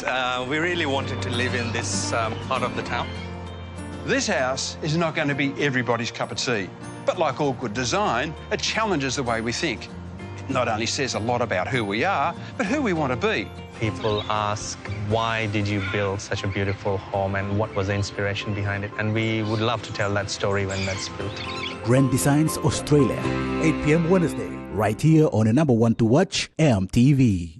We really wanted to live in this part of the town. This house is not going to be everybody's cup of tea, but like all good design, it challenges the way we think. It not only says a lot about who we are, but who we want to be. People ask, why did you build such a beautiful home and what was the inspiration behind it? And we would love to tell that story when that's built. Grand Designs Australia, 8 p.m. Wednesday, right here on the number one to watch, EMTV.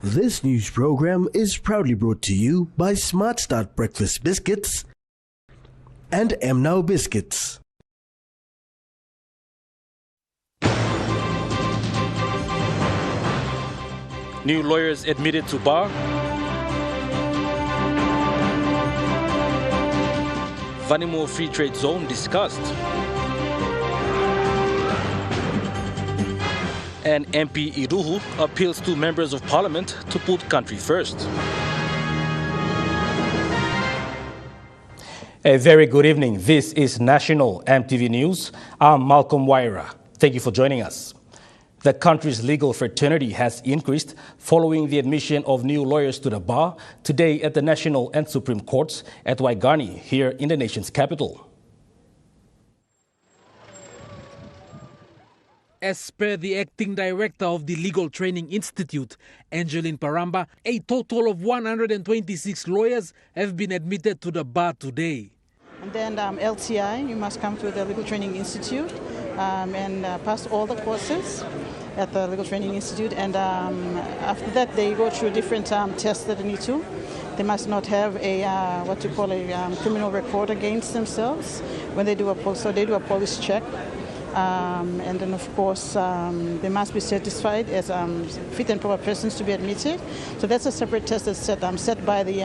This news program is proudly brought to you by Smart Start Breakfast Biscuits and Now Biscuits. New lawyers admitted to bar. Vanimo Free Trade Zone discussed. And MP Iruhu appeals to members of parliament to put country first. A very good evening. This is National EMTV News. I'm Malcolm Waira. Thank you for joining us. The country's legal fraternity has increased following the admission of new lawyers to the bar today at the National and Supreme Courts at Waigani here in the nation's capital. As per the acting director of the Legal Training Institute, Angeline Paramba, a total of 126 lawyers have been admitted to the bar today. And then LTI, you must come to the Legal Training Institute and pass all the courses at the Legal Training Institute. And after that, they go through different tests that they need to. They must not have a what you call a criminal record against themselves when they do a police. So they do a police check. And then, of course, they must be satisfied as fit and proper persons to be admitted. So that's a separate test that's set by the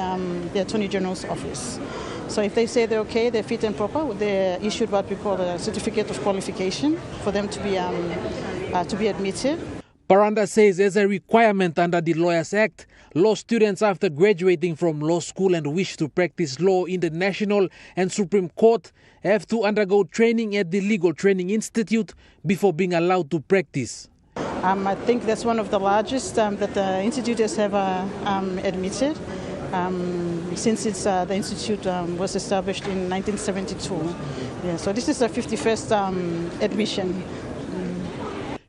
Attorney General's office. So if they say they're okay, they're fit and proper, they're issued what we call a certificate of qualification for them to be admitted. Paranda says as a requirement under the Lawyers Act, law students after graduating from law school and wish to practice law in the National and Supreme Court have to undergo training at the Legal Training Institute before being allowed to practice. I think that's one of the largest that the institute has ever admitted since the institute was established in 1972. Yeah, so this is the 51st admission.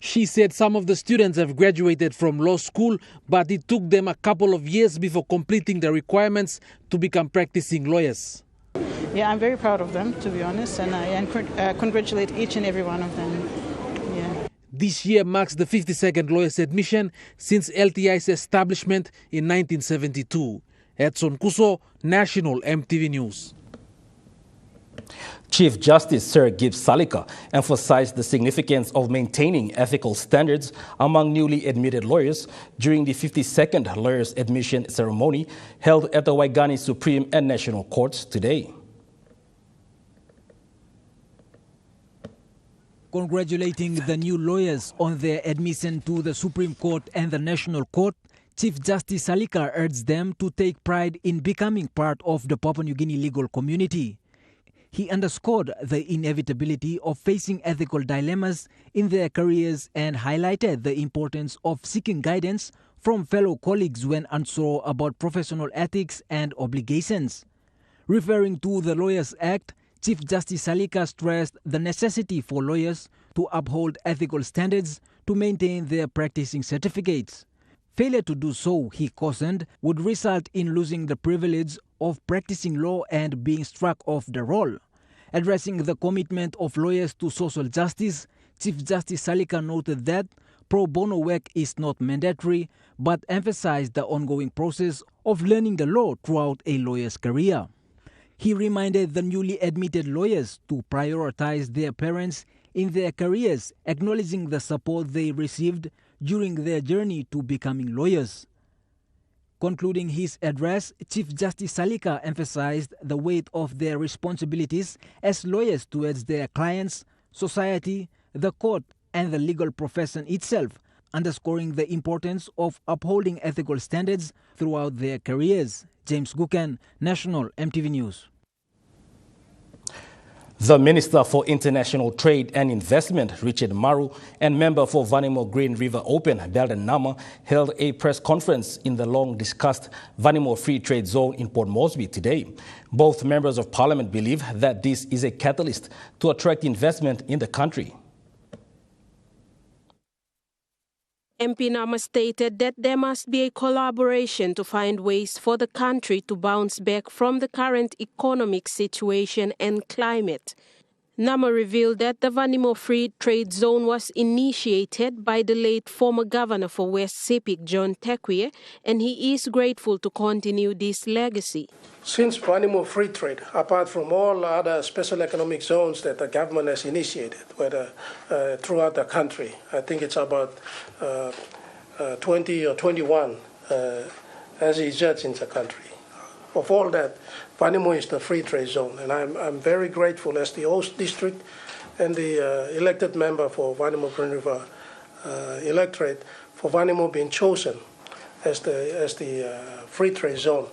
She said some of the students have graduated from law school, but it took them a couple of years before completing the requirements to become practicing lawyers. Yeah, I'm very proud of them, to be honest, and I congratulate each and every one of them. Yeah. This year marks the 52nd lawyer's admission since LTI's establishment in 1972. Edson Kuso, National EMTV News. Chief Justice Sir Gibbs Salika emphasized the significance of maintaining ethical standards among newly admitted lawyers during the 52nd Lawyers Admission Ceremony held at the Waigani Supreme and National Courts today. Congratulating the new lawyers on their admission to the Supreme Court and the National Court, Chief Justice Salika urged them to take pride in becoming part of the Papua New Guinea legal community. He underscored the inevitability of facing ethical dilemmas in their careers and highlighted the importance of seeking guidance from fellow colleagues when unsure about professional ethics and obligations. Referring to the Lawyers Act, Chief Justice Salika stressed the necessity for lawyers to uphold ethical standards to maintain their practicing certificates. Failure to do so, he cautioned, would result in losing the privilege of practicing law and being struck off the roll. Addressing the commitment of lawyers to social justice, Chief Justice Salika noted that pro bono work is not mandatory, but emphasized the ongoing process of learning the law throughout a lawyer's career. He reminded the newly admitted lawyers to prioritize their parents in their careers, acknowledging the support they received during their journey to becoming lawyers. Concluding his address, Chief Justice Salika emphasized the weight of their responsibilities as lawyers towards their clients, society, the court, and the legal profession itself underscoring the importance of upholding ethical standards throughout their careers. James Guken, National EMTV News. The Minister for International Trade and Investment, Richard Maru, and member for Vanimo Green River Open, Belden Nama, held a press conference in the long-discussed Vanimo Free Trade Zone in Port Moresby today. Both members of Parliament believe that this is a catalyst to attract investment in the country. MP Nama stated that there must be a collaboration to find ways for the country to bounce back from the current economic situation and climate. Nama revealed that the Vanimo Free Trade Zone was initiated by the late former governor for West Sepik, John Tekwe, and he is grateful to continue this legacy. Since Vanimo Free Trade, apart from all other special economic zones that the government has initiated, whether throughout the country, I think it's about 20 or 21 as is judged in the country. Of all that, Vanimo is the free trade zone, and I'm very grateful as the host district and the elected member for Vanimo Green River electorate for Vanimo being chosen as the free trade zone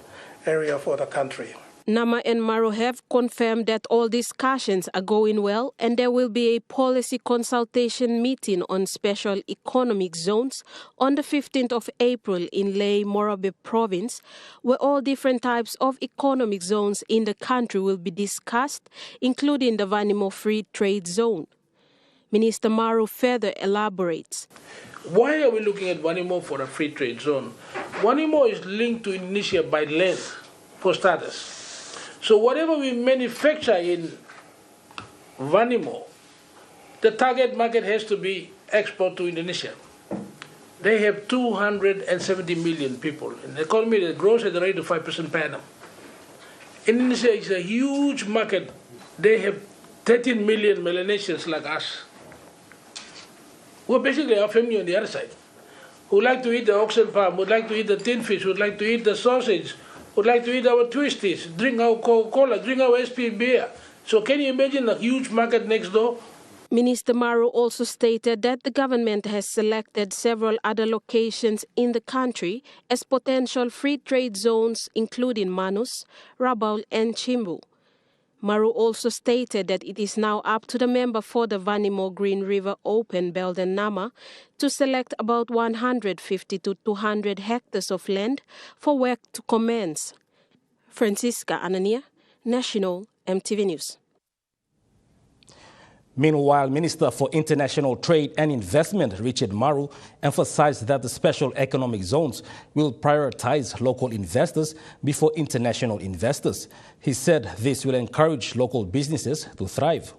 area for the country. Nama and Maru have confirmed that all discussions are going well and there will be a policy consultation meeting on special economic zones on the 15th of April in Ley Morabe province, where all different types of economic zones in the country will be discussed, including the Vanimo Free Trade Zone. Minister Maru further elaborates. Why are we looking at Vanimo for a free trade zone? Vanimo is linked to Indonesia by land, for starters. So whatever we manufacture in Vanimo, the target market has to be export to Indonesia. They have 270 million people, an economy that grows at the rate of 5% per annum. Indonesia is a huge market. They have 13 million Melanesians like us. We're basically our family on the other side, who like to eat the oxen farm, would like to eat the tin fish, would like to eat the sausage, would like to eat our twisties, drink our Coca-Cola, drink our SP beer. So can you imagine a huge market next door? Minister Maru also stated that the government has selected several other locations in the country as potential free trade zones, including Manus, Rabaul, and Chimbu. Maru also stated that it is now up to the member for the Vanimo Green River Open, Belden Nama, to select about 150 to 200 hectares of land for work to commence. Francisca Anania, National EMTV News. Meanwhile, Minister for International Trade and Investment, Richard Maru, emphasized that the special economic zones will prioritize local investors before international investors. He said this will encourage local businesses to thrive.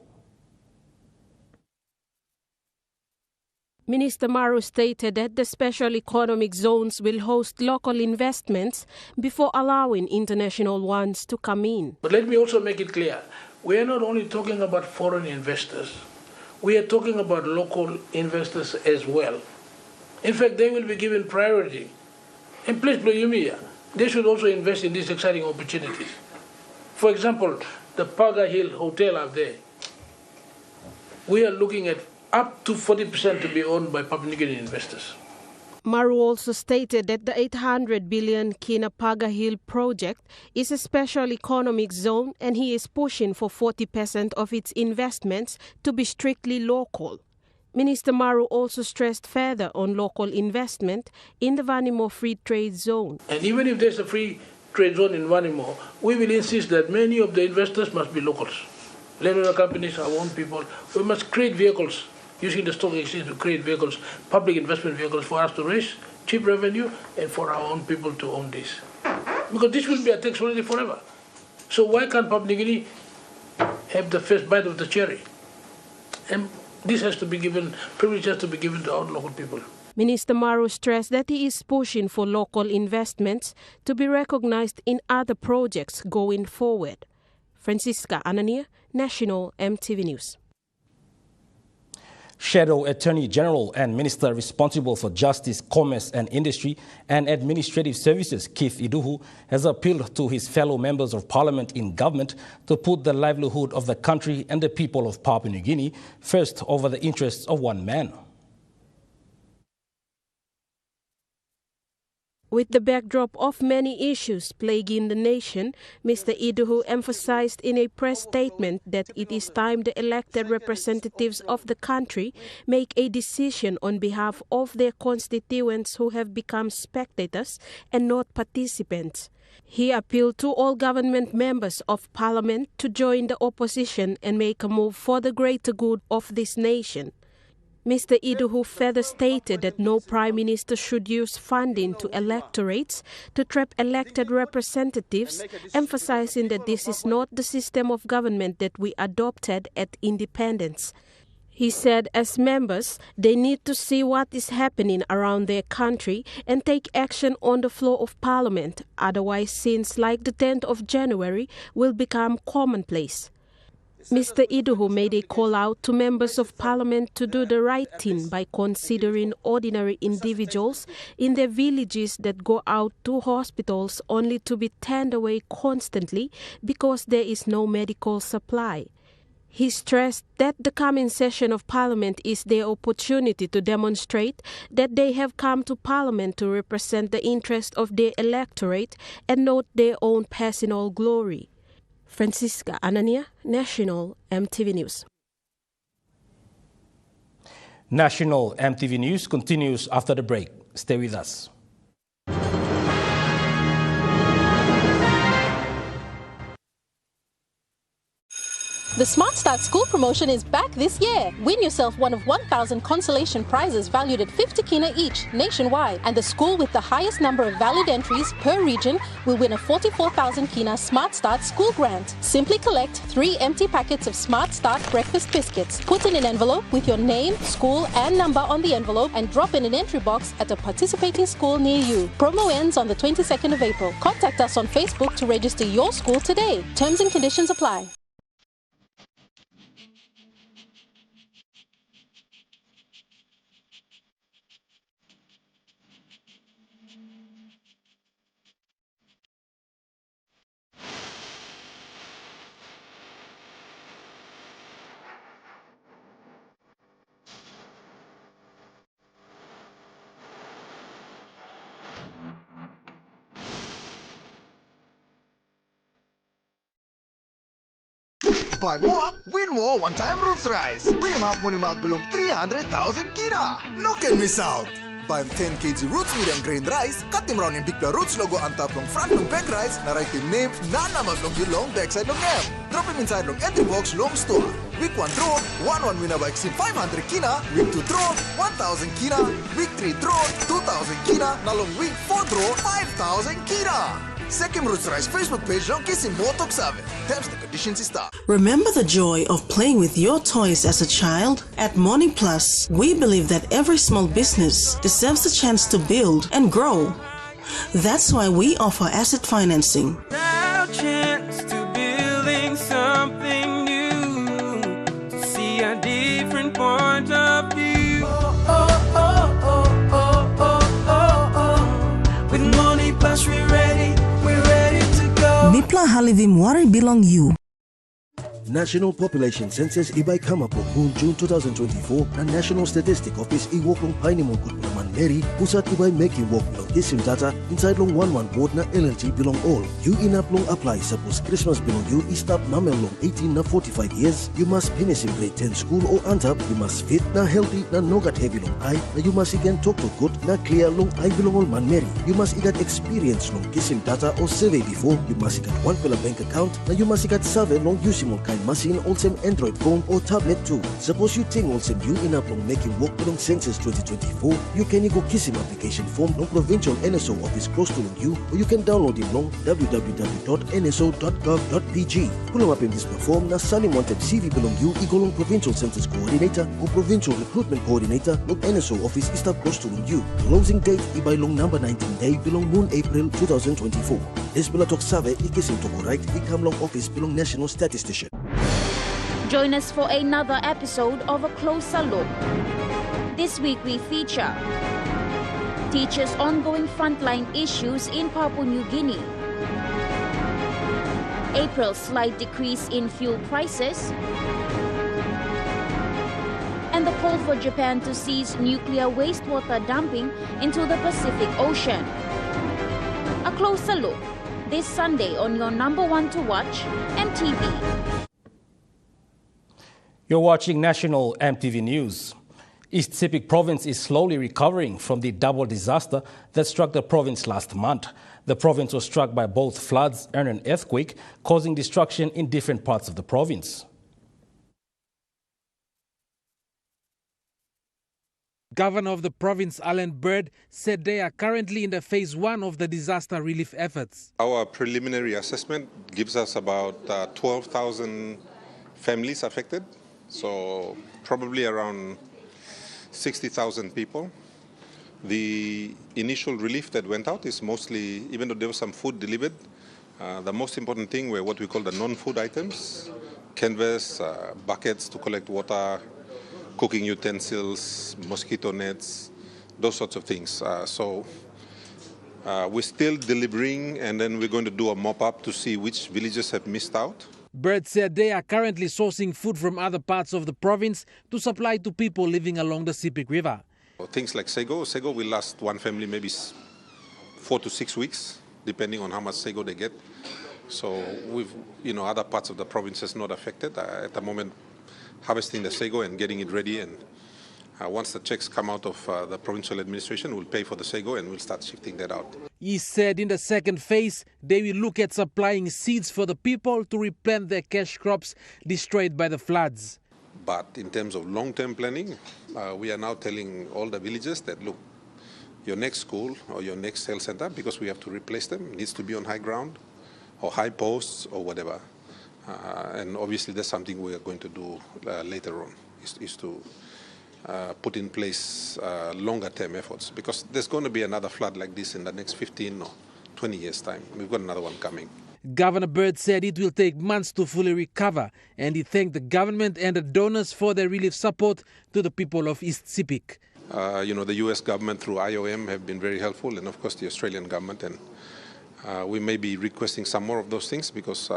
Minister Maru stated that the special economic zones will host local investments before allowing international ones to come in. But let me also make it clear. We are not only talking about foreign investors, we are talking about local investors as well. In fact, they will be given priority. And please believe me, they should also invest in these exciting opportunities. For example, the Paga Hill Hotel out there, we are looking at up to 40% to be owned by Papua New Guinea investors. Maru also stated that the 800 billion Kina Paga Hill project is a special economic zone and he is pushing for 40% of its investments to be strictly local. Minister Maru also stressed further on local investment in the Vanimo Free Trade Zone. And even if there's a free trade zone in Vanimo, we will insist that many of the investors must be locals. Landowner companies, our own people. We must create vehicles, using the stock exchange to create vehicles, public investment vehicles for us to raise cheap revenue and for our own people to own this. Because this will be a tax holiday forever. So why can't Papua New Guinea have the first bite of the cherry? And this has to be given, privilege has to be given to our local people. Minister Maru stressed that he is pushing for local investments to be recognized in other projects going forward. Francisca Anania, National EMTV News. Shadow Attorney General and Minister responsible for Justice, Commerce and Industry and Administrative Services, Keith Iduhu, has appealed to his fellow members of Parliament in government to put the livelihood of the country and the people of Papua New Guinea first over the interests of one man. With the backdrop of many issues plaguing the nation, Mr. Iduhu emphasized in a press statement that it is time the elected representatives of the country make a decision on behalf of their constituents who have become spectators and not participants. He appealed to all government members of parliament to join the opposition and make a move for the greater good of this nation. Mr. Iduhu further stated that no Prime Minister should use funding to electorates to trap elected representatives, emphasizing that this is not the system of government that we adopted at independence. He said as members, they need to see what is happening around their country and take action on the floor of Parliament, otherwise scenes like the 10th of January will become commonplace. Mr. Iduhu made a call out to members of parliament to do the right thing by considering ordinary individuals in their villages that go out to hospitals only to be turned away constantly because there is no medical supply. He stressed that the coming session of parliament is their opportunity to demonstrate that they have come to parliament to represent the interest of their electorate and not their own personal glory. Francisca Anania, National EMTV News. National EMTV News continues after the break. Stay with us. The Smart Start School promotion is back this year. Win yourself one of 1,000 consolation prizes valued at 50 kina each nationwide. And the school with the highest number of valid entries per region will win a 44,000 kina Smart Start School grant. Simply collect 3 empty packets of Smart Start breakfast biscuits. Put in an envelope with your name, school and number on the envelope and drop in an entry box at a participating school near you. Promo ends on the 22nd of April. Contact us on Facebook to register your school today. Terms and conditions apply. Buy more, win more one-time Roots Rice. Minimak belum 300,000 kina. No can miss out. Buy 10 kg Roots medium grain rice, cut them round in big Roots logo on top long front long bag rice, na write the name, na naman long yung long backside long name. Drop him inside long entry box long store. Week 1 draw, 1 winner by 500 kina. Week 2 draw, 1,000 kina. Week 3 draw, 2,000 kina. Na long week 4 draw, 5,000 kina. Second Roots Rice Facebook page long kisim motok save. Terms and conditions start. Remember the joy of playing with your toys as a child? At Morning Plus, we believe that every small business deserves a chance to build and grow. That's why we offer asset financing. Now chance to building something new, to see a different point of view. With Morning Plus we're ready to go. Mipla Halivim Wari belong you. National Population Census ibay kamapok noong June 2024 na National Statistic Office iwoklong Vanimo Kutulaman Mary pusat ibay making work belong isim data inside long 1-1 board na LLG belong all. You inap long apply suppose Christmas belong you istap namel long 18 na 45 years. You must finish in grade 10 school or antap. You must fit na healthy na nogat heavy long eye. Na you must again talk to good na clear long eye belong all man Mary. You must igat experience long kisim data or survey before. You must igat one pela bank account. Na you must igat survey long using all kind machine also Android phone or tablet too. Suppose you think also you in up long making work long census 2024, you can go kiss him application form long provincial NSO office close to you, or you can download him long www.nso.gov.pg. Pull him up in this form na Sunny wanted CV belong you igolong provincial census coordinator or provincial recruitment coordinator long NSO office is stop close to you. Closing date ibay long number 19 day belong Moon April 2024. This bilatok save ikisim to right ikam long office belong national statistician. Join us for another episode of A Closer Look. This week we feature teachers' ongoing frontline issues in Papua New Guinea, April's slight decrease in fuel prices, and the call for Japan to cease nuclear wastewater dumping into the Pacific Ocean. closer look this Sunday on your number one to watch, MTV. You're watching National MTV News. East Sepik province is slowly recovering from the double disaster that struck the province last month. The province was struck by both floods and an earthquake, causing destruction in different parts of the province. Governor of the province, Alan Bird, said they are currently in the phase 1 of the disaster relief efforts. Our preliminary assessment gives us about 12,000 families affected, so probably around 60,000 people. The initial relief that went out is mostly, even though there was some food delivered, the most important thing were what we call the non-food items, canvas, buckets to collect water, cooking utensils, mosquito nets, those sorts of things. So we're still delivering, and then we're going to do a mop-up to see which villages have missed out. Bird said they are currently sourcing food from other parts of the province to supply to people living along the Sepik River. Things like sago will last one family maybe 4 to 6 weeks, depending on how much sago they get. So we've, other parts of the province is not affected at the moment. Harvesting the sago and getting it ready, and once the checks come out of the provincial administration, we'll pay for the sago and we'll start shifting that out. He said in the second phase, they will look at supplying seeds for the people to replant their cash crops destroyed by the floods. But in terms of long-term planning, we are now telling all the villages that, look, your next school or your next health center, because we have to replace them, needs to be on high ground or high posts or whatever. And obviously that's something we are going to do later on, is to put in place longer term efforts, because there's going to be another flood like this in the next 15 or 20 years' time. We've got another one coming. Governor Bird said it will take months to fully recover, and he thanked the government and the donors for their relief support to the people of East Sepik. The US government through IOM have been very helpful, and of course the Australian government, and we may be requesting some more of those things, because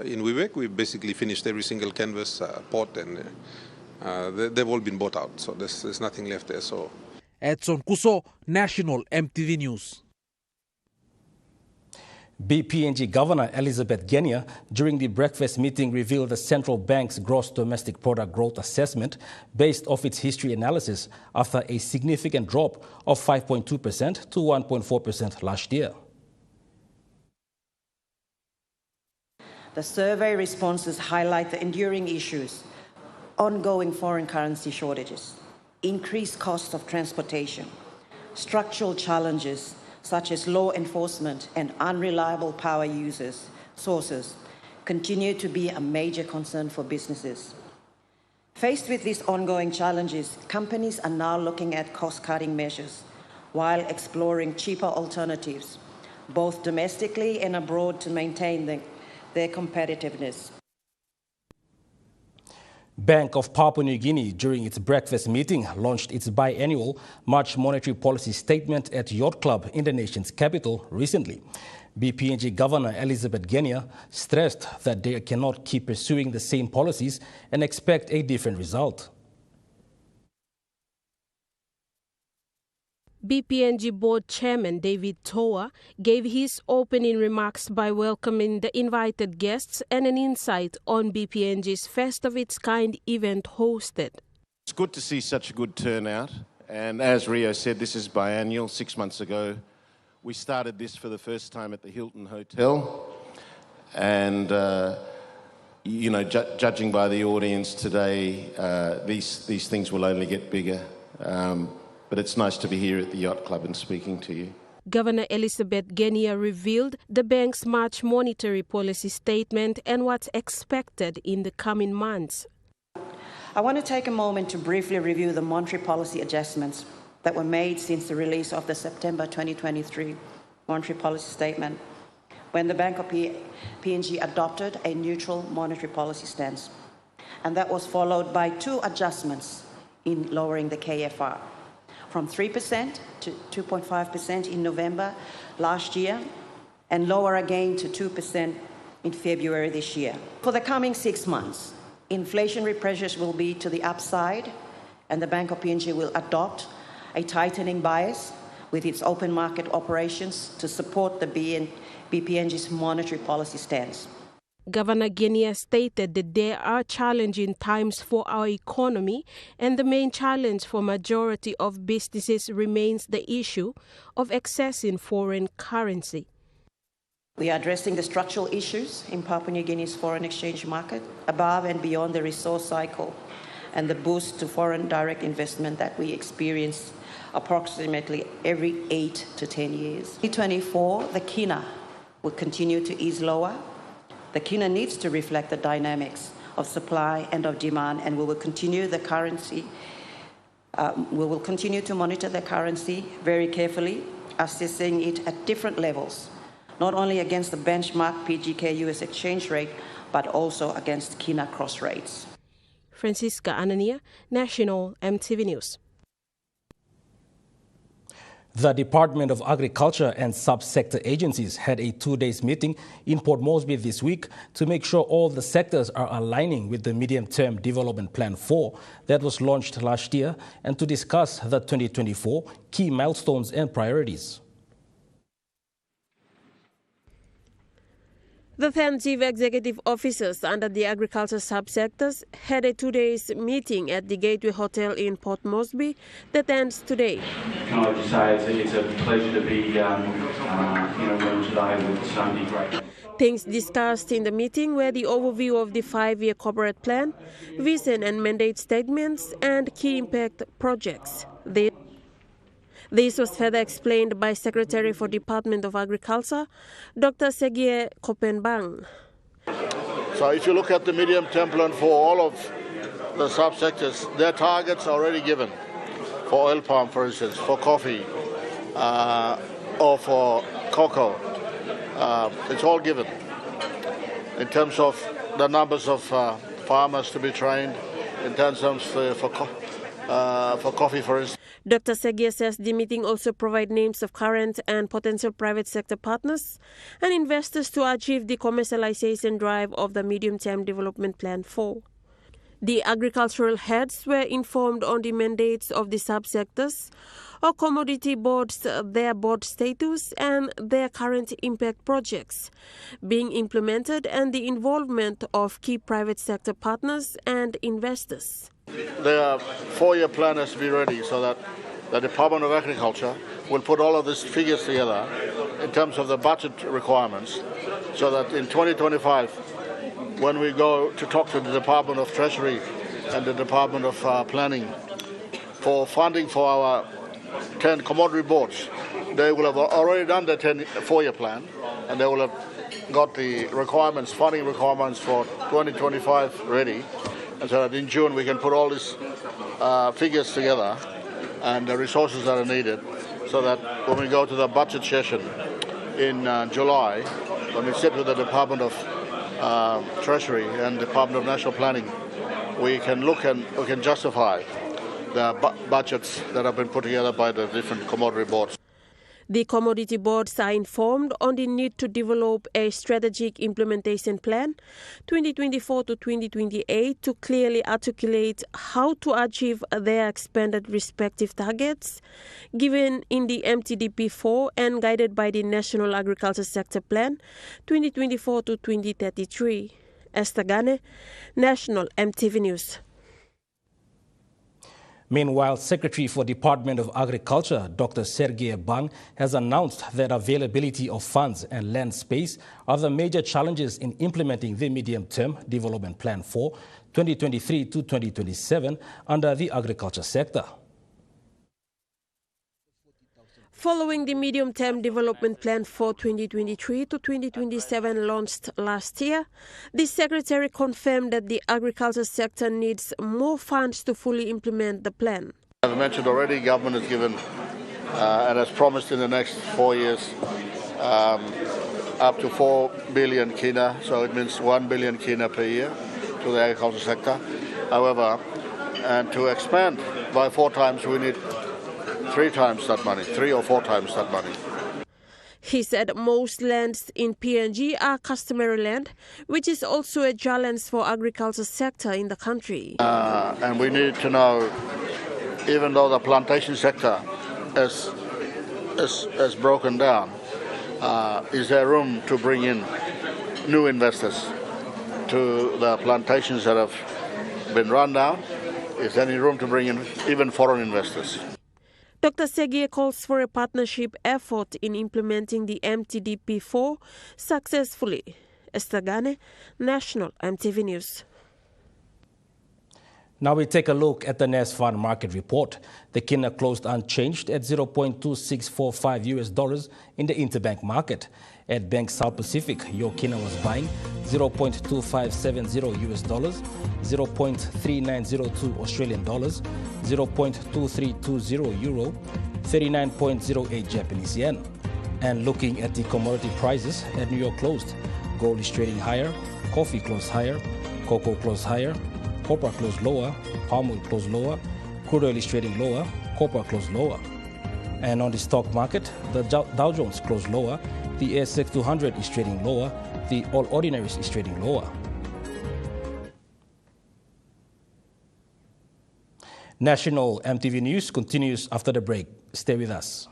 in Vivek we've basically finished every single canvas pot, and they've all been bought out, so there's nothing left there. So, Edson Kuso, National MTV News. BPNG Governor Elizabeth Genia, during the breakfast meeting, revealed the central bank's gross domestic product growth assessment based off its history analysis after a significant drop of 5.2% to 1.4% last year. The survey responses highlight the enduring issues: ongoing foreign currency shortages, increased cost of transportation, structural challenges such as law enforcement and unreliable power sources continue to be a major concern for businesses. Faced with these ongoing challenges, companies are now looking at cost-cutting measures while exploring cheaper alternatives, both domestically and abroad, to maintain their competitiveness. Bank of Papua New Guinea, during its breakfast meeting, launched its biannual March monetary policy statement at Yacht Club in the nation's capital recently. BPNG Governor Elizabeth Genia stressed that they cannot keep pursuing the same policies and expect a different result. BPNG Board Chairman David Toa gave his opening remarks by welcoming the invited guests and an insight on BPNG's first-of-its-kind event hosted. It's good to see such a good turnout, and as Rio said, this is biannual. 6 months ago, we started this for the first time at the Hilton Hotel, and judging by the audience today, these things will only get bigger. But it's nice to be here at the Yacht Club and speaking to you. Governor Elizabeth Genia revealed the bank's March monetary policy statement and what's expected in the coming months. I want to take a moment to briefly review the monetary policy adjustments that were made since the release of the September 2023 monetary policy statement, when the Bank of PNG adopted a neutral monetary policy stance. And that was followed by 2 adjustments in lowering the KFR, from 3% to 2.5% in November last year, and lower again to 2% in February this year. For the coming 6 months, inflationary pressures will be to the upside, and the Bank of PNG will adopt a tightening bias with its open market operations to support the BPNG's monetary policy stance. Governor Guinea stated that there are challenging times for our economy, and the main challenge for majority of businesses remains the issue of accessing foreign currency. We are addressing the structural issues in Papua New Guinea's foreign exchange market above and beyond the resource cycle and the boost to foreign direct investment that we experience approximately every 8 to 10 years. In 2024, the kina will continue to ease lower. The kina needs to reflect the dynamics of supply and of demand, and we will continue to monitor the currency very carefully, assessing it at different levels, not only against the benchmark PGK-US exchange rate, but also against kina cross rates. Francisca Anania, National EMTV News. The Department of Agriculture and subsector agencies had a 2-day meeting in Port Moresby this week to make sure all the sectors are aligning with the Medium-Term Development Plan 4 that was launched last year, and to discuss the 2024 key milestones and priorities. The 10 chief executive officers under the agriculture subsectors had a 2-day meeting at the Gateway Hotel in Port Moresby that ends today. Can I just say it's a pleasure to be in a room today with so many great. Things discussed in the meeting were the overview of the 5-year corporate plan, vision and mandate statements, and key impact projects. This was further explained by Secretary for Department of Agriculture, Dr. Segie Kopenbang. So if you look at the medium-term plan for all of the subsectors, their targets are already given. For oil palm, for instance, for coffee, or for cocoa. It's all given. In terms of the numbers of farmers to be trained, in terms of for coffee, for instance. Dr. Segie says the meeting also provided names of current and potential private sector partners and investors to achieve the commercialization drive of the Medium-Term Development Plan 4. The agricultural heads were informed on the mandates of the subsectors, or commodity boards, their board status and their current impact projects being implemented, and the involvement of key private sector partners and investors. The 4-year plan has to be ready so that the Department of Agriculture will put all of these figures together in terms of the budget requirements, so that in 2025, when we go to talk to the Department of Treasury and the Department of Planning for funding for our 10 commodity boards, they will have already done the 4-year plan, and they will have got the requirements, funding requirements for 2025 ready. And so that in June we can put all these figures together and the resources that are needed, so that when we go to the budget session in July, when we sit with the Department of Treasury and Department of National Planning, we can look and we can justify the budgets that have been put together by the different commodity boards. The commodity boards are informed on the need to develop a strategic implementation plan 2024 to 2028 to clearly articulate how to achieve their expanded respective targets given in the MTDP4 and guided by the National Agriculture Sector Plan 2024 to 2033. Esther Gane, National EMTV News. Meanwhile, Secretary for Department of Agriculture, Dr. Sergei Bang, has announced that availability of funds and land space are the major challenges in implementing the Medium-Term Development Plan 4, 2023 to 2027 under the agriculture sector. Following the Medium-Term Development Plan for 2023 to 2027 launched last year, the Secretary confirmed that the agriculture sector needs more funds to fully implement the plan. As I mentioned already, government has given and has promised in the next 4 years up to 4 billion kina, so it means 1 billion kina per year to the agriculture sector. However, and to expand by 4 times, we need 3 times that money, 3 or 4 times that money. He said most lands in PNG are customary land, which is also a challenge for agriculture sector in the country. And we need to know, even though the plantation sector is is broken down, is there room to bring in new investors to the plantations that have been run down? Is there any room to bring in even foreign investors? Dr. Segie calls for a partnership effort in implementing the MTDP4 successfully. Esther Gane, National EMTV News. Now we take a look at the Nest Fund market report. The kina closed unchanged at $0.2645 in the interbank market. At Bank South Pacific, your kina was buying $0.2570, $0.3902 Australian dollars, 0.2320 euro, 39.08 Japanese yen. And looking at the commodity prices at New York closed, gold is trading higher, coffee closed higher, cocoa closed higher, copper closed lower, palm oil closed lower, crude oil is trading lower, copper closed lower. And on the stock market, the Dow Jones closed lower, the ASX 200 is trading lower, the All Ordinaries is trading lower. National EMTV News continues after the break. Stay with us.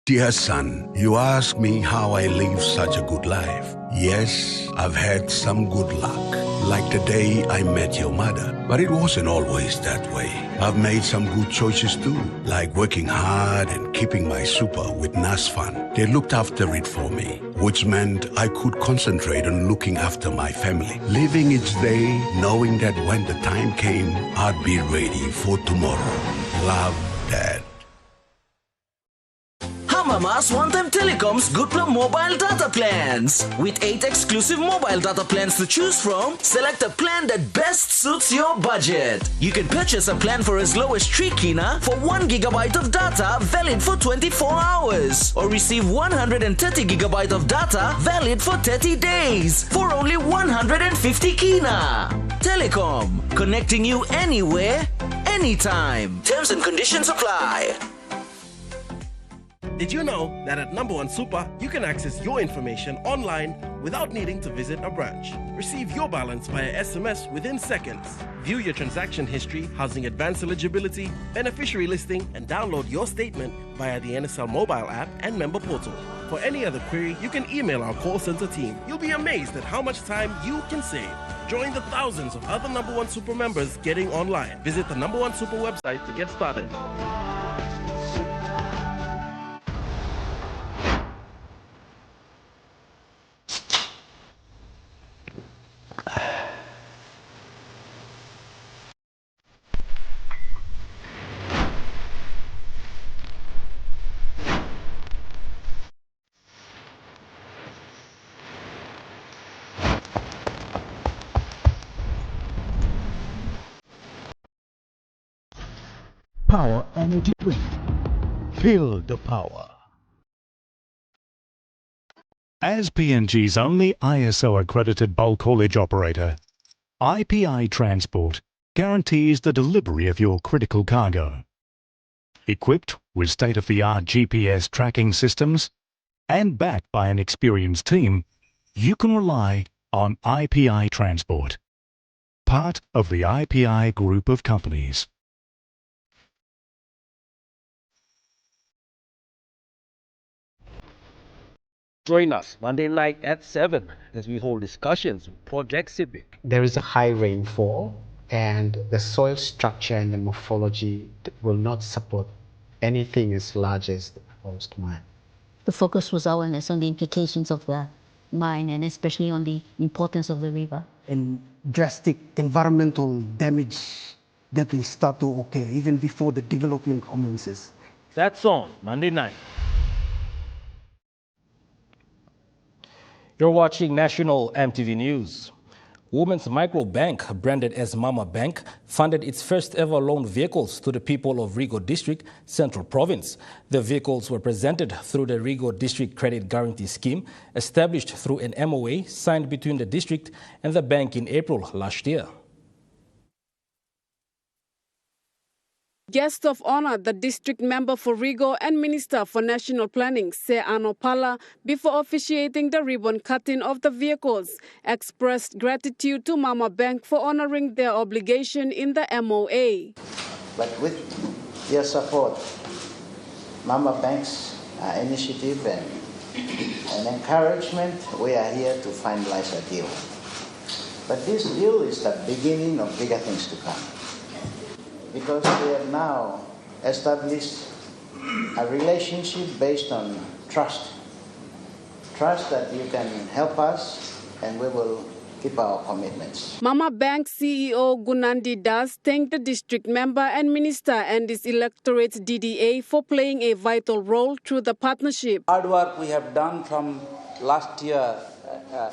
Dear son, you ask me how I live such a good life. Yes, I've had some good luck, like the day I met your mother. But it wasn't always that way. I've made some good choices too, like working hard and keeping my super with NASFAN. They looked after it for me, which meant I could concentrate on looking after my family, living each day knowing that when the time came, I'd be ready for tomorrow. Love, Dad. Mama's One-Time Telecom's Goodplum mobile data plans. With 8 exclusive mobile data plans to choose from, select a plan that best suits your budget. You can purchase a plan for as low as 3 kina for 1 gigabyte of data valid for 24 hours, or receive 130 gigabyte of data valid for 30 days for only 150 kina. Telecom, connecting you anywhere, anytime. Terms and conditions apply. Did you know that at Number One Super, you can access your information online without needing to visit a branch? Receive your balance via SMS within seconds. View your transaction history, housing advance eligibility, beneficiary listing, and download your statement via the NSL mobile app and member portal. For any other query, you can email our call center team. You'll be amazed at how much time you can save. Join the thousands of other Number One Super members getting online. Visit the Number One Super website to get started. Power Energy Drink. Feel the power. As PNG's only ISO-accredited bulk haulage operator, IPI Transport guarantees the delivery of your critical cargo. Equipped with state-of-the-art GPS tracking systems and backed by an experienced team, you can rely on IPI Transport, part of the IPI group of companies. Join us Monday night at 7 as we hold discussions with Project Sepik. There is a high rainfall and the soil structure and the morphology will not support anything as large as the proposed mine. The focus was awareness on the implications of the mine and especially on the importance of the river. And drastic environmental damage that will start to occur even before the development commences. That's on Monday night. You're watching National EMTV News. Women's Micro Bank, branded as Mama Bank, funded its first ever loan vehicles to the people of Rigo District, Central Province. The vehicles were presented through the Rigo District Credit Guarantee Scheme, established through an MOA signed between the district and the bank in April last year. Guest of honor, the district member for Rigo and Minister for National Planning, Se Anopala, before officiating the ribbon cutting of the vehicles, expressed gratitude to Mama Bank for honoring their obligation in the MOA. But with your support, Mama Bank's initiative and encouragement, we are here to finalize a deal. But this deal is the beginning of bigger things to come, because we have now established a relationship based on trust. Trust that you can help us and we will keep our commitments. Mama Bank CEO Gunandi Das thanked the district member and minister and his electorate DDA for playing a vital role through the partnership. Hard work we have done from last year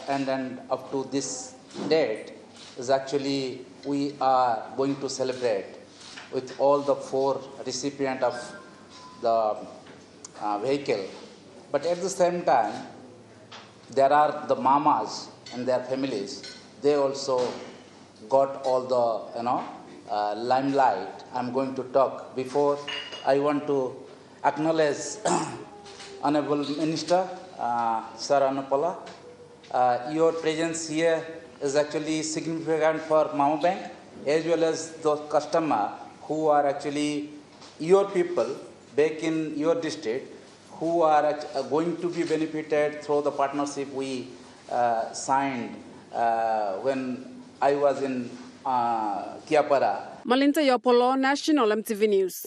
and then up to this date is actually we are going to celebrate with all the 4 recipients of the vehicle. But at the same time, there are the mamas and their families. They also got all the limelight. I'm going to talk. Before, I want to acknowledge Honorable Minister, Sir Anupala. Your presence here is actually significant for Mama Bank, as well as those customers who are actually your people back in your district, who are going to be benefited through the partnership we signed when I was in Kiapara. Malinta Yopolo, National EMTV News.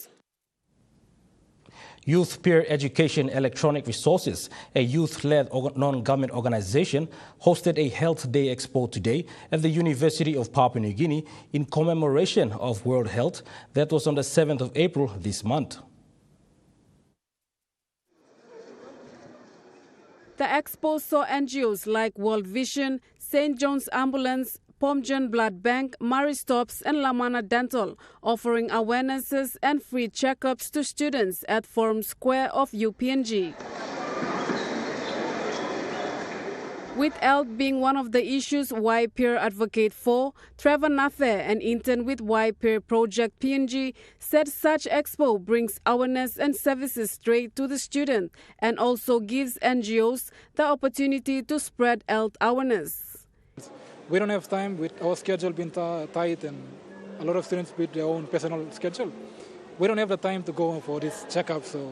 Youth Peer Education Electronic Resources, a youth-led non-government organization, hosted a Health Day Expo today at the University of Papua New Guinea in commemoration of World Health that was on the 7th of April this month. The expo saw NGOs like World Vision, St. John's Ambulance, Pomjon Blood Bank, Mari Stops and Lamana Dental, offering awarenesses and free checkups to students at Forum Square of UPNG. With health being one of the issues YPeer advocate for, Trevor Nathe, an intern with YPeer Project PNG, said such expo brings awareness and services straight to the student and also gives NGOs the opportunity to spread health awareness. We don't have time with our schedule being tight and a lot of students with their own personal schedule. We don't have the time to go for this checkup, so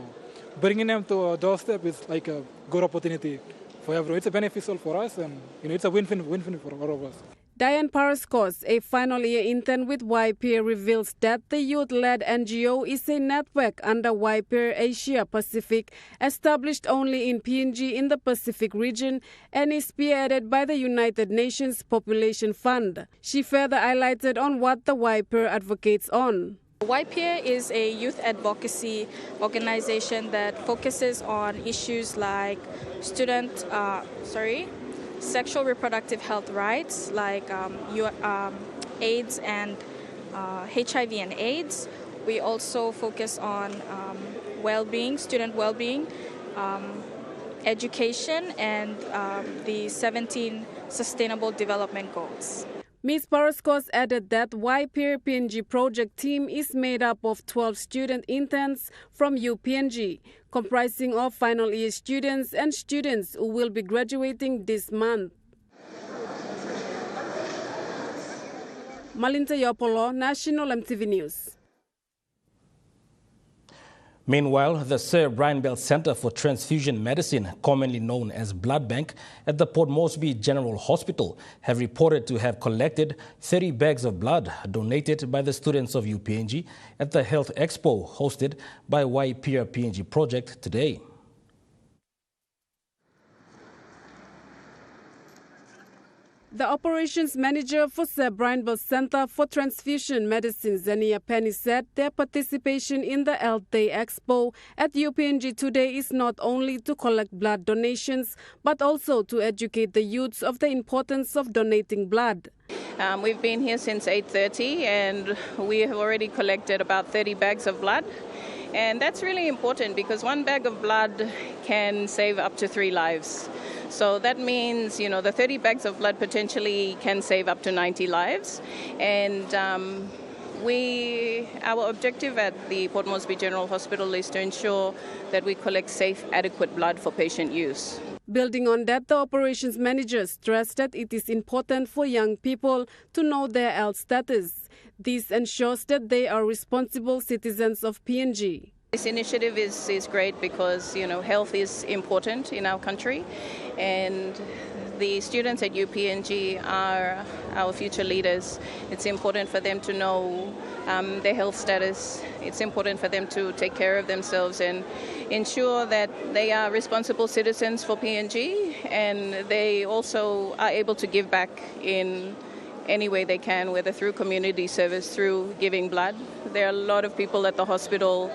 bringing them to our doorstep is like a good opportunity for everyone. It's a beneficial for us and it's a win-win for all of us. Diane Paraskos, a final year intern with YPeer, reveals that the youth-led NGO is a network under YPeer Asia Pacific, established only in PNG in the Pacific region and is spearheaded by the United Nations Population Fund. She further highlighted on what the YPeer advocates on. YPeer is a youth advocacy organization that focuses on issues like sexual reproductive health rights, like AIDS and HIV and AIDS. We also focus on well-being, student well-being, education, and the 17 Sustainable Development Goals. Ms. Paraskos added that YPeer PNG project team is made up of 12 student interns from UPNG, comprising of final year students and students who will be graduating this month. Malinta Yopolo, National EMTV News. Meanwhile, the Sir Brian Bell Center for Transfusion Medicine, commonly known as Blood Bank, at the Port Moresby General Hospital have reported to have collected 30 bags of blood donated by the students of UPNG at the Health Expo hosted by YPeer PNG Project today. The operations manager for Sir Brian Center for Transfusion Medicine, Zenia Penny, said their participation in the Health Day Expo at UPNG today is not only to collect blood donations, but also to educate the youths of the importance of donating blood. We've been here since 8:30 and we have already collected about 30 bags of blood. And that's really important because one bag of blood can save up to 3 lives. So that means, the 30 bags of blood potentially can save up to 90 lives. And our objective at the Port Moresby General Hospital is to ensure that we collect safe, adequate blood for patient use. Building on that, the operations manager stressed that it is important for young people to know their health status. This ensures that they are responsible citizens of PNG. This initiative is great because, health is important in our country, and the students at UPNG are our future leaders. It's important for them to know their health status. It's important for them to take care of themselves and ensure that they are responsible citizens for PNG, and they also are able to give back in any way they can, whether through community service, through giving blood. There are a lot of people at the hospital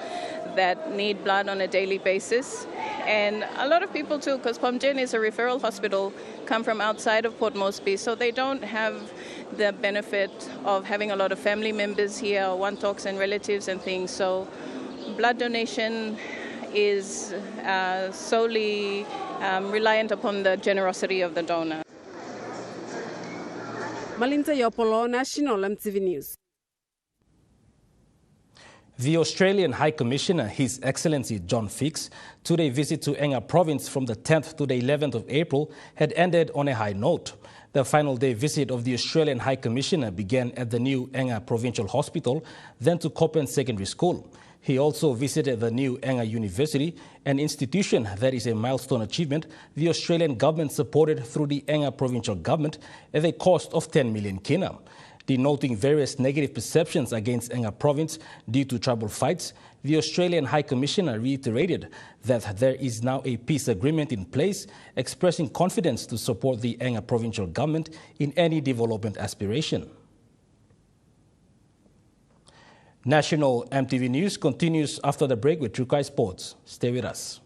that need blood on a daily basis. And a lot of people too, because POMGEN is a referral hospital, come from outside of Port Moresby, so they don't have the benefit of having a lot of family members here, one talks and relatives and things. So blood donation is solely reliant upon the generosity of the donor. Malinta Yopolo, National EMTV News. The Australian High Commissioner, His Excellency John Fix, today visit to Enga Province from the 10th to the 11th of April had ended on a high note. The final day visit of the Australian High Commissioner began at the new Enga Provincial Hospital, then to Copen Secondary School. He also visited the new Enga University, an institution that is a milestone achievement the Australian government supported through the Enga Provincial Government at a cost of 10 million kina. Denoting various negative perceptions against Enga Province due to tribal fights, the Australian High Commissioner reiterated that there is now a peace agreement in place, expressing confidence to support the Enga Provincial Government in any development aspiration. National EMTV News continues after the break with Trukai Sports. Stay with us.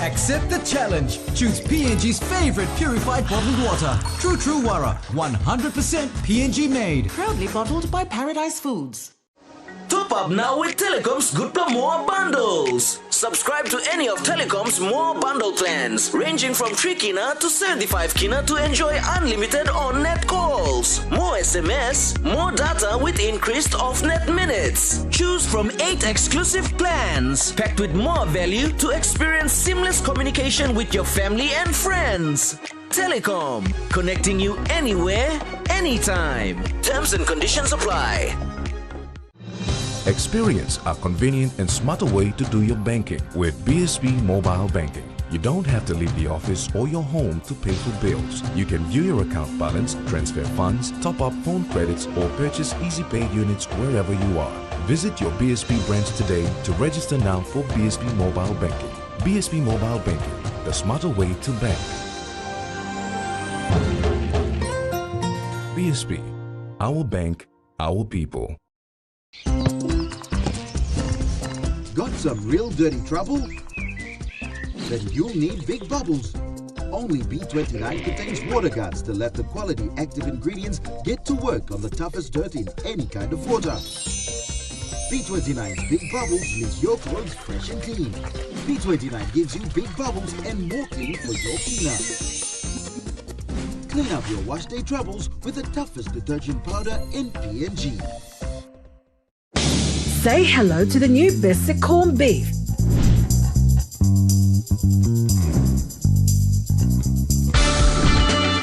Accept the challenge. Choose PNG's favorite purified bottled water. True Wara, 100% PNG made. Proudly bottled by Paradise Foods. Top up now with Telecom's Good Plus More bundles. Subscribe to any of Telecom's More bundle plans, ranging from 3 kina to 75 kina to enjoy unlimited on-net calls, more SMS, more data with increased off-net minutes. Choose from 8 exclusive plans, packed with more value to experience seamless communication with your family and friends. Telecom, connecting you anywhere, anytime. Terms and conditions apply. Experience a convenient and smarter way to do your banking with BSB Mobile Banking. You don't have to leave the office or your home to pay for bills. You can view your account balance, transfer funds, top up phone credits, or purchase Easy Pay units wherever you are. Visit your BSB branch today to register now for BSB Mobile Banking. BSB Mobile Banking, the smarter way to bank. BSB, our bank, our people. Got some real dirty trouble? Then you'll need Big Bubbles. Only B29 contains water guards to let the quality active ingredients get to work on the toughest dirt in any kind of water. B29's Big Bubbles leaves your clothes fresh and clean. B29 gives you big bubbles and more clean for your cleanup. Clean up your wash day troubles with the toughest detergent powder in PNG. Say hello to the new Basic Corned Beef.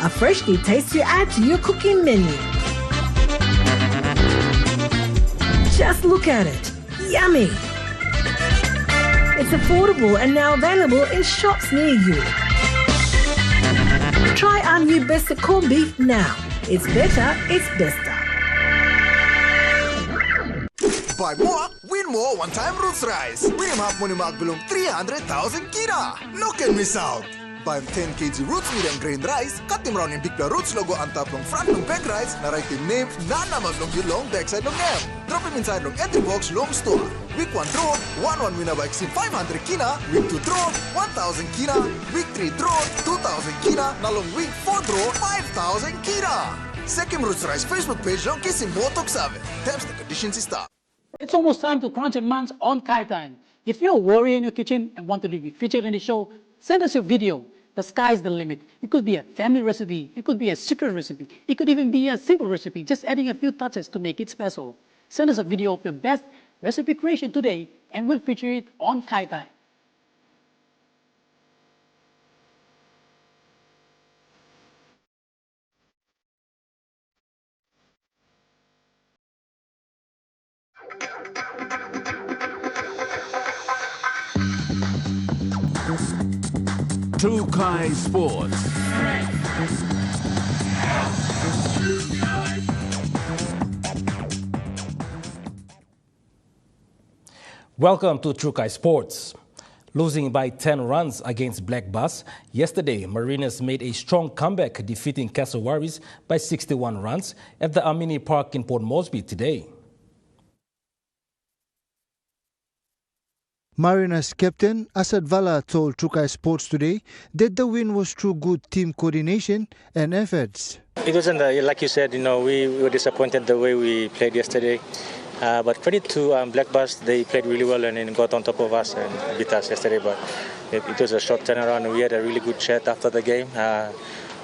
A fresh new taste to add to your cooking menu. Just look at it. Yummy! It's affordable and now available in shops near you. Try our new Best corned beef now. It's better, it's bester. Buy more, win more one-time roots rice. Win him half money mark below 300,000 kina. No can miss out. Buy 10 kg roots meat and grain rice. Cut them round in big the roots logo on top long front long bag rice. Na write the name, na namas long you long backside long name. Drop him inside long entry box long store. Week 1 draw, 1 winner by exceed 500 kina. Week 2 draw, 1,000 kina. Week 3 draw, 2,000 kina. Now long week 4 draw, 5,000 kina. Second Roots Rice Facebook page long kissing more talk 7. Terms and conditions is start. It's almost time to crunch a munch on Kai Time. If you're a warrior in your kitchen and want to be featured in the show, send us your video. The sky's the limit. It could be a family recipe. It could be a secret recipe. It could even be a simple recipe, just adding a few touches to make it special. Send us a video of your best recipe creation today and we'll feature it on Kai Time. Trukai Sports. Welcome to Trukai Sports. Losing by 10 runs against Black Bass, yesterday Mariners made a strong comeback, defeating Casawaris by 61 runs at the Amini Park in Port Moresby today. Mariners captain Asad Vala told Trukai Sports today that the win was through good team coordination and efforts. It wasn't, like you said, we were disappointed the way we played yesterday. But credit to Black Bass, they played really well and then got on top of us and beat us yesterday. But it was a short turnaround. We had a really good chat after the game.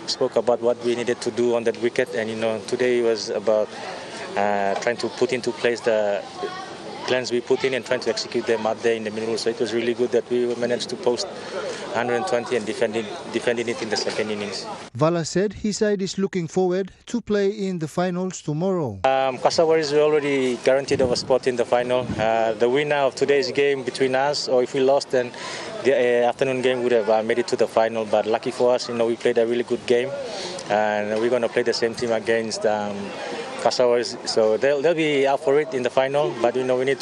Spoke about what we needed to do on that wicket, and today was about trying to put into place the plans we put in and trying to execute them out there in the middle. So it was really good that we managed to post 120 and defending it in the second innings. Vala said his side is looking forward to play in the finals tomorrow. Casawaris were already guaranteed of a spot in the final. The winner of today's game between us, or if we lost, then the afternoon game would have made it to the final. But lucky for us, we played a really good game, and we're going to play the same team against Casawaris. So they'll be out for it in the final. But we need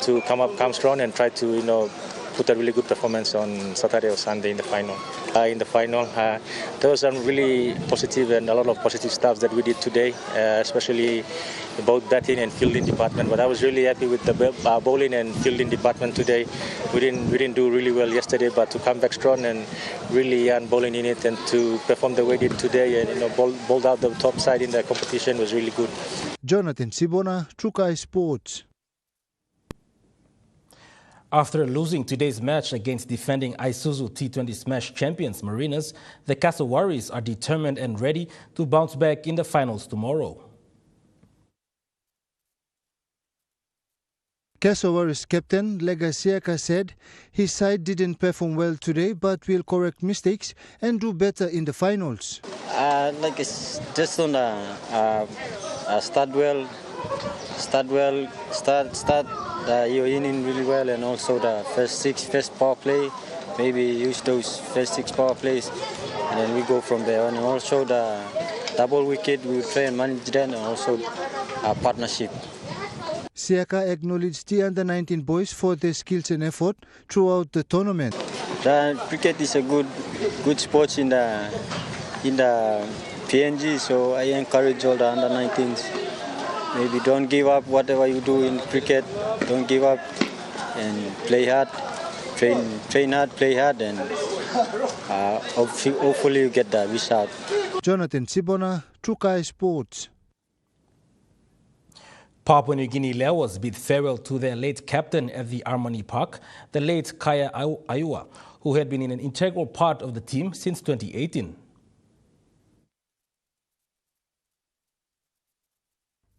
to come strong and try to put a really good performance on Saturday or Sunday in the final. There was some really positive and a lot of positive stuff that we did today, especially both batting and fielding department. But I was really happy with the bowling and fielding department today. We didn't do really well yesterday, but to come back strong and really earn bowling in it and to perform the way we did today and bowled out the top side in the competition was really good. Jonathan Sibona, Trukai Sports. After losing today's match against defending Isuzu T20 Smash champions Mariners, the Casawaris are determined and ready to bounce back in the finals tomorrow. Casawaris captain Lega Siaka said his side didn't perform well today but will correct mistakes and do better in the finals. It's just on start your inning really well, and also the first power play, maybe use those first 6 power plays, and then we go from there. And also the double wicket, we will try and manage that, and also our partnership. Siaka acknowledged the under-19 boys for their skills and effort throughout the tournament. The cricket is a good sport in the PNG, so I encourage all the under-19s. Maybe don't give up whatever you do in cricket. Don't give up and play hard. Train hard, play hard, and hopefully you get the result. Jonathan Sibona, Trukai Sports. Papua New Guinea Leoas bid farewell to their late captain at the Armani Park, the late Kaya Ayua, who had been an integral part of the team since 2018.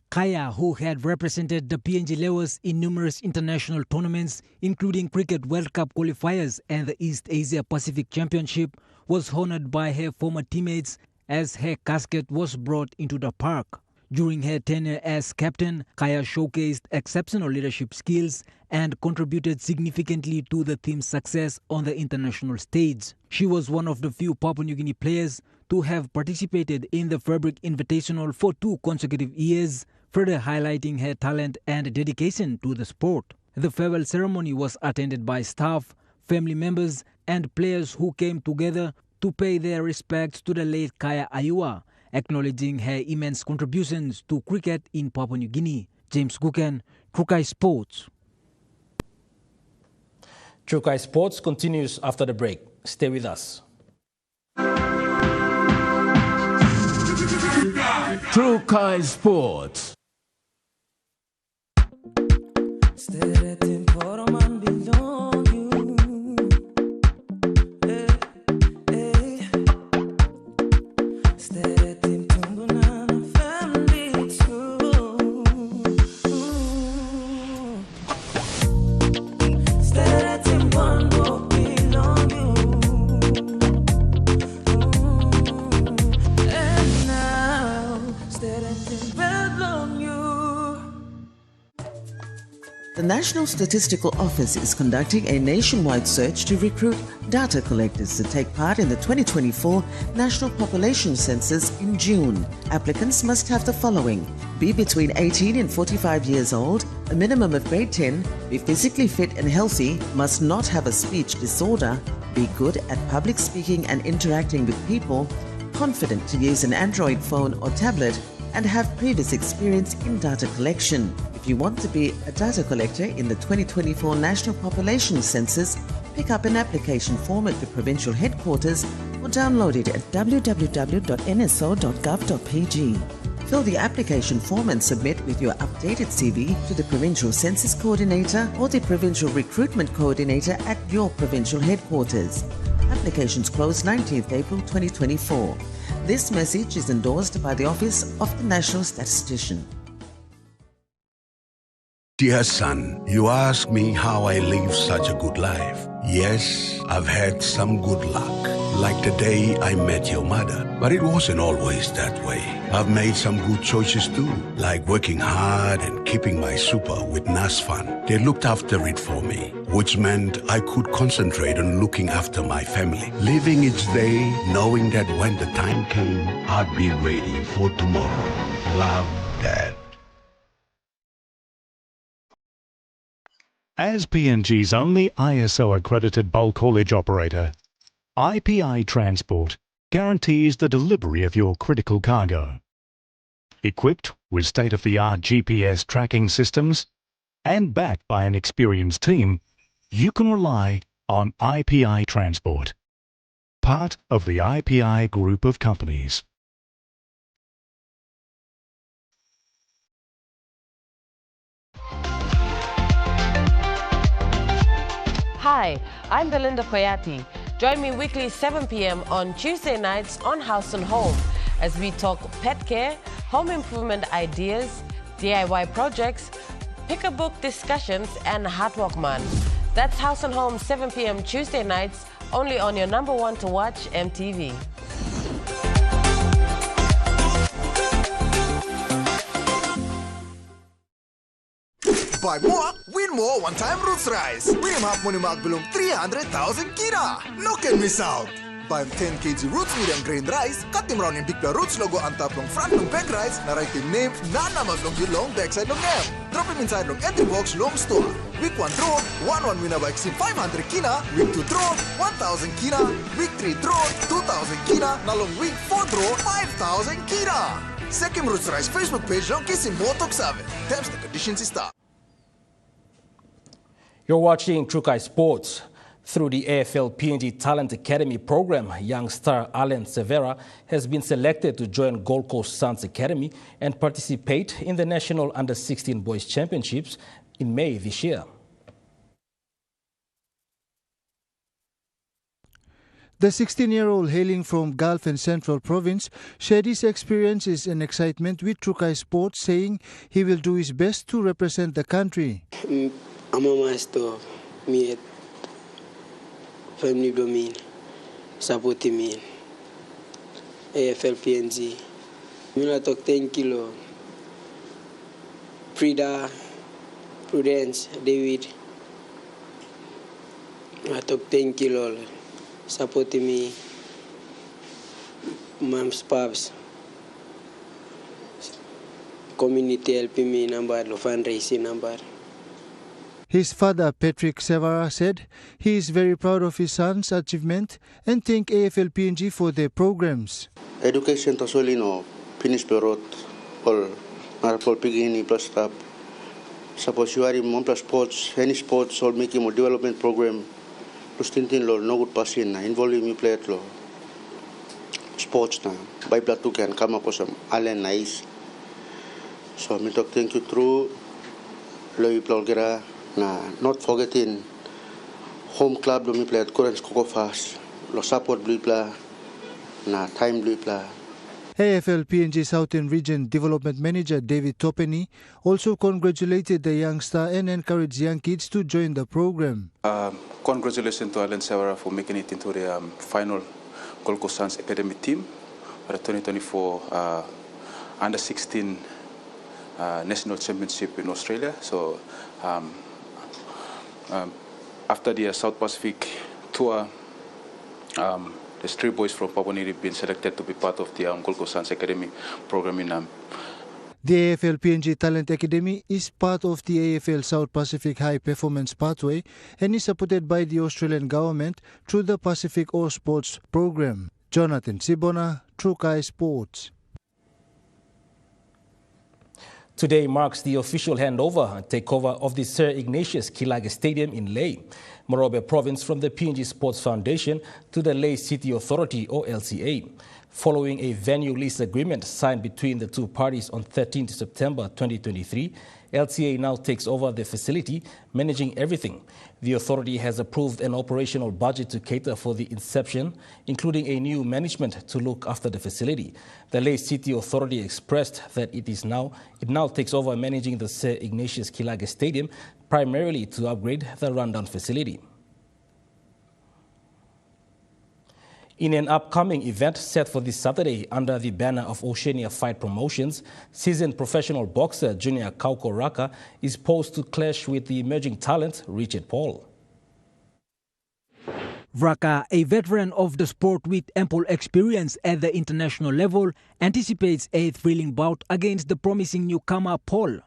Kaya, who had represented the PNG Leoas in numerous international tournaments, including Cricket World Cup qualifiers and the East Asia Pacific Championship, was honored by her former teammates as her casket was brought into the park. During her tenure as captain, Kaya showcased exceptional leadership skills and contributed significantly to the team's success on the international stage. She was one of the few Papua New Guinea players to have participated in the Fabric Invitational for 2 consecutive years, further highlighting her talent and dedication to the sport. The farewell ceremony was attended by staff, family members and players who came together to pay their respects to the late Kaya Ayua, acknowledging her immense contributions to cricket in Papua New Guinea. James Guken, Trukai Sports. Trukai Sports continues after the break. Stay with us. Trukai Sports. The National Statistical Office is conducting a nationwide search to recruit data collectors to take part in the 2024 National Population Census in June. Applicants must have the following: be between 18 and 45 years old, a minimum of grade 10, be physically fit and healthy, must not have a speech disorder, be good at public speaking and interacting with people, confident to use an Android phone or tablet, and have previous experience in data collection. If you want to be a data collector in the 2024 National Population Census, pick up an application form at the provincial headquarters or download it at www.nso.gov.pg. Fill the application form and submit with your updated CV to the Provincial Census Coordinator or the Provincial Recruitment Coordinator at your provincial headquarters. Applications close 19th April 2024. This message is endorsed by the Office of the National Statistician. Dear son, you ask me how I live such a good life. Yes, I've had some good luck, like the day I met your mother. But it wasn't always that way. I've made some good choices too, like working hard and keeping my super with NASFAN. They looked after it for me, which meant I could concentrate on looking after my family, living each day knowing that when the time came, I'd be ready for tomorrow. Love, Dad. As PNG's only ISO-accredited bulk haulage operator, IPI Transport guarantees the delivery of your critical cargo. Equipped with state-of-the-art GPS tracking systems and backed by an experienced team, you can rely on IPI Transport, part of the IPI group of companies. Hi, I'm Belinda Koyati. Join me weekly 7 p.m. on Tuesday nights on House and Home as we talk pet care, home improvement ideas, DIY projects, pick-a-book discussions, and Hardwork Man. That's House and Home 7 p.m. Tuesday nights only on your #1 to watch MTV. Buy more, win more one-time Roots Rice. Win hap money mark belum 300,000 kira. No can miss out. Buy 10 kg Roots medium grain rice. Cut them round in big Roots logo on top long front long bag rice. Na write the name, na naman long yung long backside long name. Drop him inside long entry box long store. Week 1 draw, 1 winner by 500 kina. Week 2 draw, 1,000 kina. Week 3 draw, 2,000 kina. Na long week 4 draw, 5,000 kina. Second Roots Rice Facebook page long kissing more talk 7. Terms and conditions is start. You're watching Trukai Sports. Through the AFL PNG Talent Academy program, young star Alan Severa has been selected to join Gold Coast Suns Academy and participate in the National Under-16 Boys Championships in May this year. The 16-year-old hailing from Gulf and Central Province shared his experiences and excitement with Trukai Sports, saying he will do his best to represent the country. I'm a master, me family domain, supporting me, AFL PNG. I talk 10 kilo, Frida, Prudence, David. I took 10 kilos, supporting me, mom's pops, community helping me number, fundraising number. His father, Patrick Severa, said he is very proud of his son's achievement and thank AFL-PNG for their programs. Education to solino, finish perot, all marpol pigini plus stop. Suppose you are in plus sports, any sports, or making more development program. Plus tintin lo no good passion na involving me play lo sports na. By blood to can come up with some allen nice. So me talk thank you through lo iplolgera. Na not forgetting home club do mi play at current Coco Fast, lo support blue play, na time blue play. AFL-PNG Southern Region Development Manager David Topeni also congratulated the youngster and encouraged young kids to join the program. Congratulations to Alan Severa for making it into the final Gold Coast Suns Academy team for the 2024 Under-16 National Championship in Australia. So. After the South Pacific tour, the 3 boys from Papua New Guinea have been selected to be part of the Gold Coast Suns Academy program in The AFL-PNG Talent Academy is part of the AFL South Pacific High Performance Pathway and is supported by the Australian government through the Pacific All Sports program. Jonathan Sibona, Trukai Sports. Today marks the official handover and takeover of the Sir Ignatius Kilage Stadium in Lae, Morobe Province, from the PNG Sports Foundation to the Lae City Authority or LCA. Following a venue lease agreement signed between the two parties on 13 September 2023, LCA now takes over the facility, managing everything. The authority has approved an operational budget to cater for the inception, including a new management to look after the facility. The Lae City Authority expressed that it now takes over managing the Sir Ignatius Kilage Stadium, primarily to upgrade the rundown facility. In an upcoming event set for this Saturday under the banner of Oceania Fight Promotions, seasoned professional boxer Junior Kauko Raka is posed to clash with the emerging talent Richard Paul. Raka, a veteran of the sport with ample experience at the international level, anticipates a thrilling bout against the promising newcomer Paul.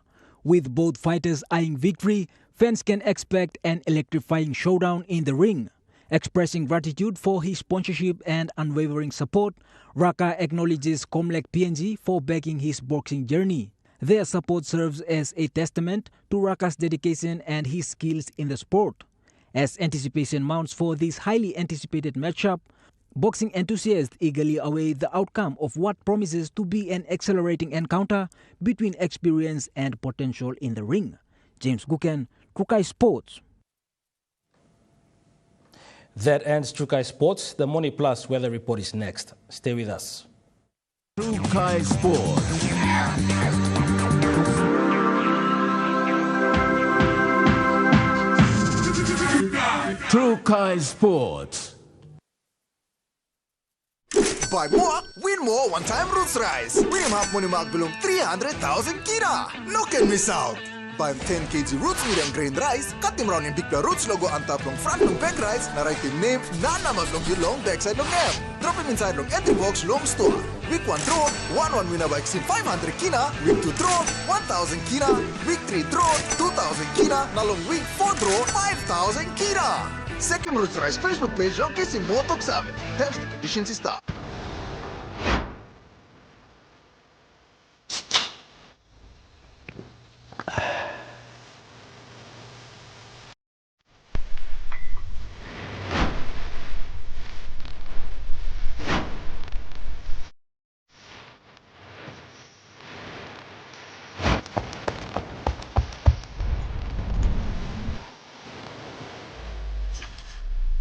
With both fighters eyeing victory, fans can expect an electrifying showdown in the ring. Expressing gratitude for his sponsorship and unwavering support, Raka acknowledges Comlec PNG for backing his boxing journey. Their support serves as a testament to Raka's dedication and his skills in the sport. As anticipation mounts for this highly anticipated matchup, boxing enthusiasts eagerly await the outcome of what promises to be an exhilarating encounter between experience and potential in the ring. James Guken, Trukai Sports. That ends Trukai Sports. The Money Plus weather report is next. Stay with us. Trukai Sports. Trukai Sports. Buy more, win more one-time roots rice. Win half money mark belum 300,000 kina. No can miss out. Buy 10 kg roots medium grain rice. Cut them round in big roots logo on top long front long bag rice. Na write him name, na namas long you long backside long name. Drop him inside long entry box long store. Week 1 draw, 1 winner by 500 kina. Week 2 draw, 1,000 kina. Week 3 draw, 2,000 kina. Now long week 4 draw, 5,000 kina. Second roots rice Facebook page showcasing Botok Summit. Terms and conditions is start.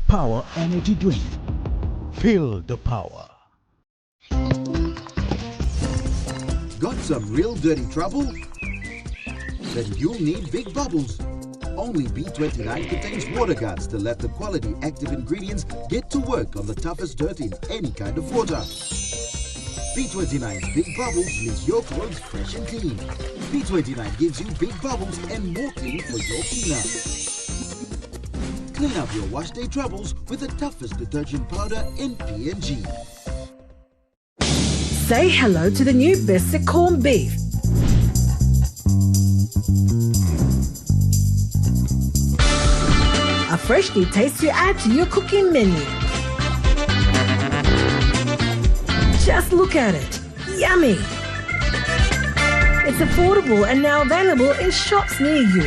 Power Energy Drink. Feel the power. Got some real dirty trouble? Then you'll need Big Bubbles. Only B29 contains water guards to let the quality active ingredients get to work on the toughest dirt in any kind of water. B29's Big Bubbles leaves your clothes fresh and clean. B29 gives you big bubbles and more clean for your cleanup. Clean up your wash day troubles with the toughest detergent powder in PNG. Say hello to the new basic corned beef. A fresh new taste to add to your cooking menu. Just look at it. Yummy! It's affordable and now available in shops near you.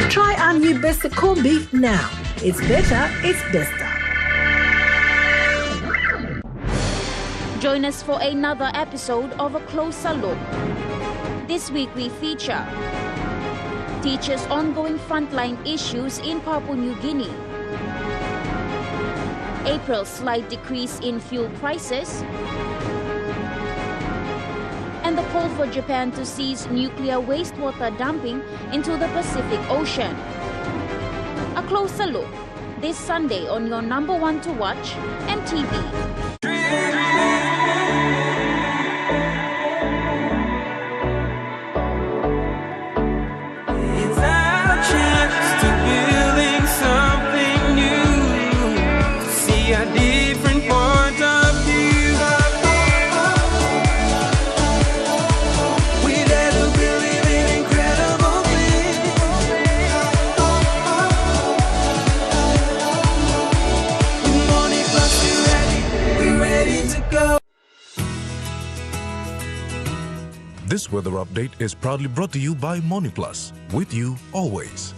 Try our new basic corned beef now. It's better, it's bester. Join us for another episode of A Closer Look. This week we feature teachers' ongoing frontline issues in Papua New Guinea, April's slight decrease in fuel prices, and the call for Japan to cease nuclear wastewater dumping into the Pacific Ocean. A Closer Look, this Sunday on your number one to watch, EMTV. This weather update is proudly brought to you by MoneyPlus, with you always.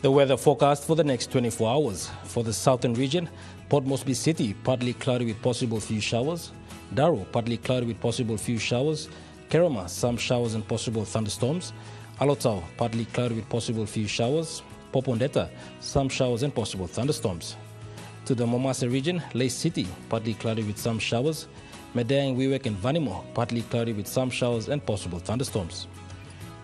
The weather forecast for the next 24 hours. For the southern region, Port Moresby City, partly cloudy with possible few showers. Daro, partly cloudy with possible few showers. Kerama, some showers and possible thunderstorms. Alotau, partly cloudy with possible few showers. Popondetta, some showers and possible thunderstorms. To the Momasa region, Lace City, partly cloudy with some showers. Medang, Wewak and Vanimo, partly cloudy with some showers and possible thunderstorms.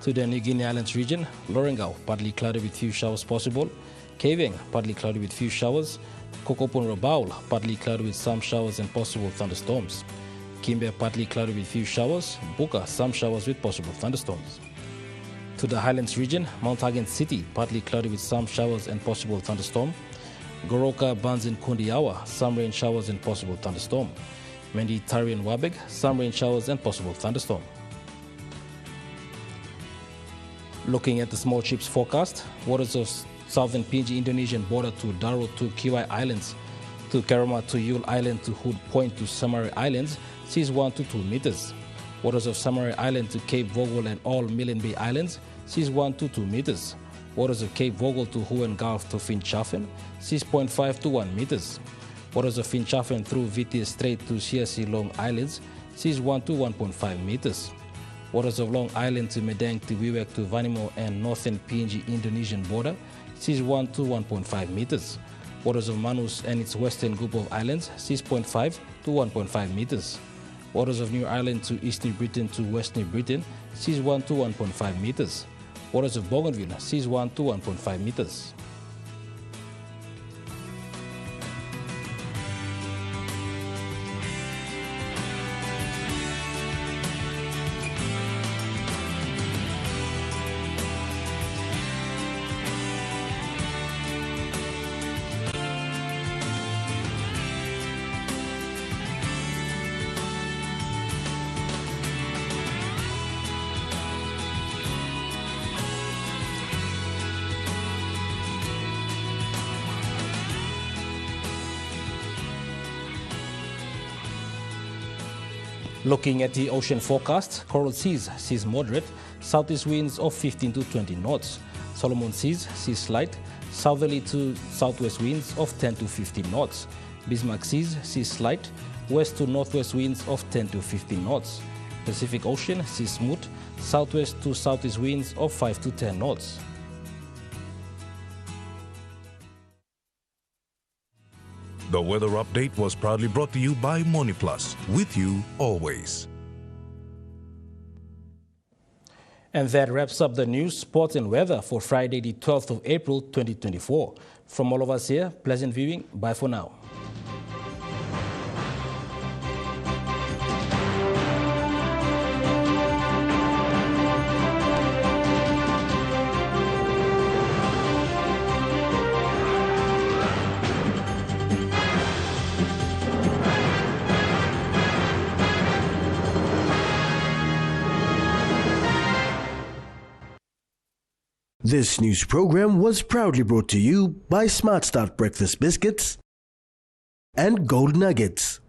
To the New Guinea Islands region, Lorengau, partly cloudy with few showers possible. Kaveng, partly cloudy with few showers. Kokopon Rabaul, partly cloudy with some showers and possible thunderstorms. Kimbe, partly cloudy with few showers. Buka, some showers with possible thunderstorms. To the Highlands region, Mount Hagen City, partly cloudy with some showers and possible thunderstorm. Goroka, Banz and Kundiawa, some rain showers and possible thunderstorm. Mendi, Tari and Wabeg, some rain showers and possible thunderstorm. Looking at the small ships forecast, waters of southern PNG Indonesian border to Daro to Kiwai Islands, to Kerama to Yule Island to Hood Point to Samari Islands, seas 1 to 2 meters. Waters of Samari Island to Cape Vogel and all Millen Bay Islands, seas 1 to 2 meters. Waters of Cape Vogel to Huen Gulf to Finchafen, 6.5 to 1 meters. Waters of Finchafen through VTS Strait to CSC Long Islands, seas 1 to 1.5 meters. Waters of Long Island to Medang to Wewak to Vanimo and northern PNG Indonesian border, seas 1 to 1.5 meters. Waters of Manus and its western group of islands, 6.5 to 1.5 meters. Waters of New Ireland to East New Britain to West New Britain, seas 1 to 1.5 meters. Waters of Bougainville, seas 1 to 1.5 meters. Looking at the ocean forecast, Coral Seas, seas moderate, southeast winds of 15 to 20 knots. Solomon Seas, seas slight, southerly to southwest winds of 10 to 15 knots. Bismarck Seas, seas slight, west to northwest winds of 10 to 15 knots. Pacific Ocean, seas smooth, southwest to southeast winds of 5 to 10 knots. The weather update was proudly brought to you by MoneyPlus, with you always. And that wraps up the news, sports and weather for Friday, the 12th of April, 2024. From all of us here, pleasant viewing. Bye for now. This news program was proudly brought to you by Smart Start Breakfast Biscuits and Gold Nuggets.